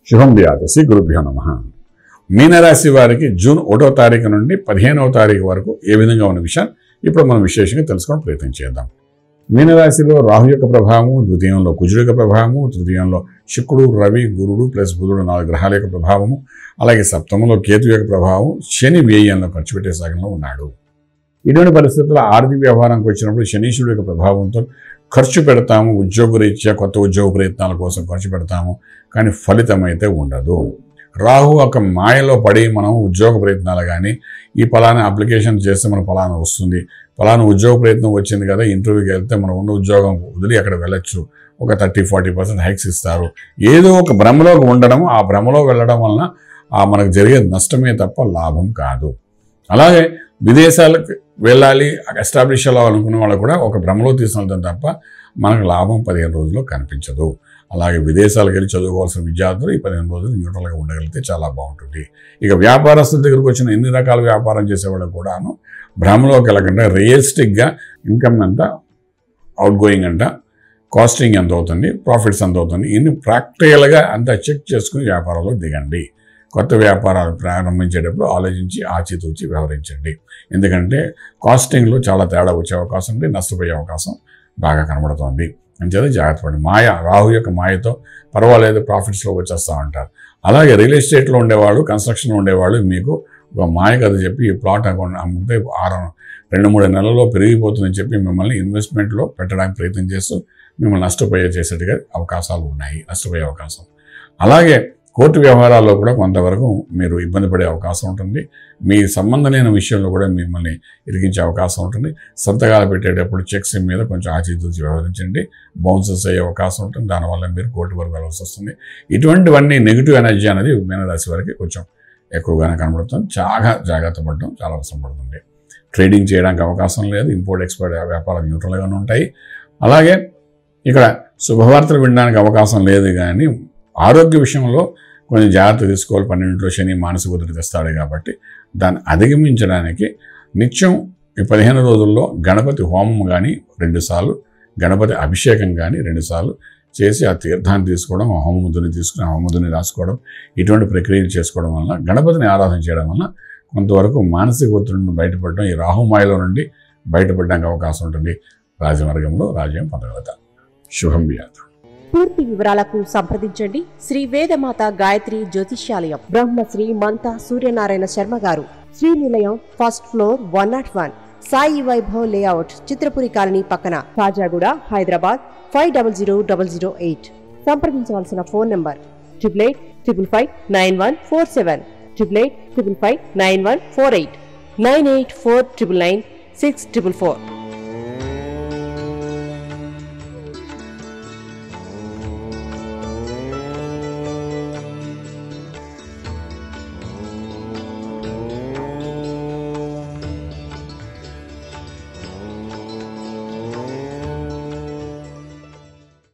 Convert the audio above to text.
శుభం వ్యాధి శ్రీ గురుభ్యో నమః. మీనరాశి వారికి జూన్ 1వ తారీఖు నుండి 15వ తారీఖు వరకు ఏ విధంగా ఉన్న విషయాన్ని ఇప్పుడు మనం విశేషంగా తెలుసుకోవడం ప్రయత్నం చేద్దాం. మీనరాశిలో రాహు యొక్క ప్రభావము, ద్వితీయంలో కుజుడు యొక్క ప్రభావము, తృతీయంలో శుక్రుడు, రవి, గురుడు ప్లస్ బుధుడు 4 గ్రహాల యొక్క ప్రభావము, అలాగే సప్తమంలో కేతు యొక్క ప్రభావం, శని వ్యయంలో ఖర్చు పెట్టే సాగంలో ఉన్నాడు. ఇటువంటి పరిస్థితుల్లో ఆర్థిక వ్యవహారానికి వచ్చినప్పుడు శనీశ్వరుడు యొక్క ప్రభావంతో ఖర్చు పెడతాము, ఉద్యోగరీత్యా కొత్త ఉద్యోగ ప్రయత్నాల కోసం ఖర్చు పెడతాము, కానీ ఫలితం అయితే ఉండదు. రాహు ఒక మాయలో పడి మనం ఉద్యోగ ప్రయత్నాలు కానీ ఈ ఫలానా అప్లికేషన్ చేస్తే మనకు ఫలానా వస్తుంది, ఫలానా ఉద్యోగ ప్రయత్నం వచ్చింది కదా, ఇంటర్వ్యూకి వెళ్తే మనం ఉన్న ఉద్యోగం వదిలి అక్కడ వెళ్ళొచ్చు, ఒక 30-40% హైక్స్ ఇస్తారు, ఏదో ఒక భ్రమలోకి ఉండడం, ఆ భ్రమలో వెళ్ళడం వలన మనకు జరిగే నష్టమే తప్ప లాభం కాదు. అలాగే విదేశాలకు వెళ్ళాలి, ఎస్టాబ్లిష్ అవ్వాలనుకునే వాళ్ళు కూడా ఒక భ్రమలో తీసుకెళ్తాం తప్ప మనకు లాభం 15 రోజుల్లో కనిపించదు. అలాగే విదేశాలకు వెళ్ళి చదువుకోవాల్సిన విద్యార్థులు ఈ 15 రోజులు న్యూట్రల్గా ఉండగలిగితే చాలా బాగుంటుంది. ఇక వ్యాపారస్తుల దగ్గరకు వచ్చిన ఎన్ని రకాల వ్యాపారం చేసేవాడు కూడాను భ్రమలోకి వెళ్ళకుండా రియలిస్టిక్గా ఇన్కమ్ ఎంత, అవుట్ గోయింగ్ అంట, కాస్టింగ్ ఎంత అవుతుంది, ప్రాఫిట్స్ ఎంత అవుతుంది, ఇన్ని ప్రాక్టికల్గా అంతా చెక్ చేసుకుని వ్యాపారంలో దిగండి. కొత్త వ్యాపారాలు ప్రారంభించేటప్పుడు ఆలోచించి ఆచితూచి వ్యవహరించండి. ఎందుకంటే కాస్టింగ్లో చాలా తేడా వచ్చే అవకాశం ఉంది, నష్టపోయే అవకాశం బాగా కనబడుతోంది. అంచేది జాగ్రత్త పడి రాహు యొక్క మాయతో పర్వాలేదు ప్రాఫిట్స్లో వచ్చేస్తూ ఉంటారు. అలాగే రియల్ ఎస్టేట్లో ఉండేవాళ్ళు, కన్స్ట్రక్షన్లో ఉండేవాళ్ళు మీకు ఒక మాయ కథ చెప్పి ఈ ప్లాట్ అకౌంట్ అమ్మితే 2-3 నెలల్లో పెరిగిపోతుందని చెప్పి మిమ్మల్ని ఇన్వెస్ట్మెంట్లో పెట్టడానికి ప్రయత్నం చేస్తూ మిమ్మల్ని నష్టపోయే చేసేట్టుగా అవకాశాలు ఉన్నాయి, నష్టపోయే అవకాశం. అలాగే కోర్టు వ్యవహారాల్లో కూడా కొంతవరకు మీరు ఇబ్బంది పడే అవకాశం ఉంటుంది. మీ సంబంధం లేని విషయంలో కూడా మిమ్మల్ని ఇరికించే అవకాశం ఉంటుంది. సంతకాలు పెట్టేటప్పుడు చెక్స్ మీద కొంచెం ఆచితూచి వ్యవహరించండి, బౌన్సెస్ అయ్యే అవకాశం ఉంటుంది, దానివల్ల మీరు కోర్టు వరకు వెళ్ళాల్సి వస్తుంది. ఇటువంటివన్నీ నెగిటివ్ ఎనర్జీ అనేది మీనరాశి వారికి కొంచెం ఎక్కువగానే కనబడుతుంది. చాలా జాగ్రత్త పడడం చాలా అవసరం పడుతుంది. ట్రేడింగ్ చేయడానికి అవకాశం లేదు, ఇంపోర్ట్ ఎక్స్పోర్ట్ వ్యాపారాలు న్యూట్రల్గానే ఉంటాయి. అలాగే ఇక్కడ శుభవార్తలు వినడానికి అవకాశం లేదు, కానీ ఆరోగ్య విషయంలో కొంచెం జాగ్రత్త తీసుకోవాలి. 12లో శని మానసిక ఒత్తిడి తెస్తాడు కాబట్టి దాన్ని అధిగమించడానికి నిత్యం ఈ 15 రోజుల్లో గణపతి హోమం కానీ 2 సార్లు, గణపతి అభిషేకం కానీ 2 సార్లు చేసి ఆ తీర్థాన్ని తీసుకోవడం, హోమముద్దుని తీసుకుని హోమముద్దుని రాసుకోవడం, ఇటువంటి ప్రక్రియలు చేసుకోవడం వలన, గణపతిని ఆరాధన చేయడం వలన కొంతవరకు మానసిక ఒత్తిడి నుండి బయటపడడం, ఈ రాహుమాయలో నుండి బయటపడడానికి అవకాశం ఉంటుంది. రాజమార్గంలో రాజ్యం పొందగలుగుతారు. శుభం వ్యాధి. పూర్తి వివరాలకు సంప్రదించండి శ్రీ వేదమాత గాయత్రి జ్యోతిష్యాలయం, Brahmasri మంతా Suryanarayana Sharma garu, Srinilayam, first floor, 101, Sai Vaibhav layout, Chitrapuri colony పక్కన, కాజాగూడ, హైదరాబాద్ 500008. సంప్రదించవలసిన ఫోన్ నంబర్ 8855559147, 8855559148, 9849996644.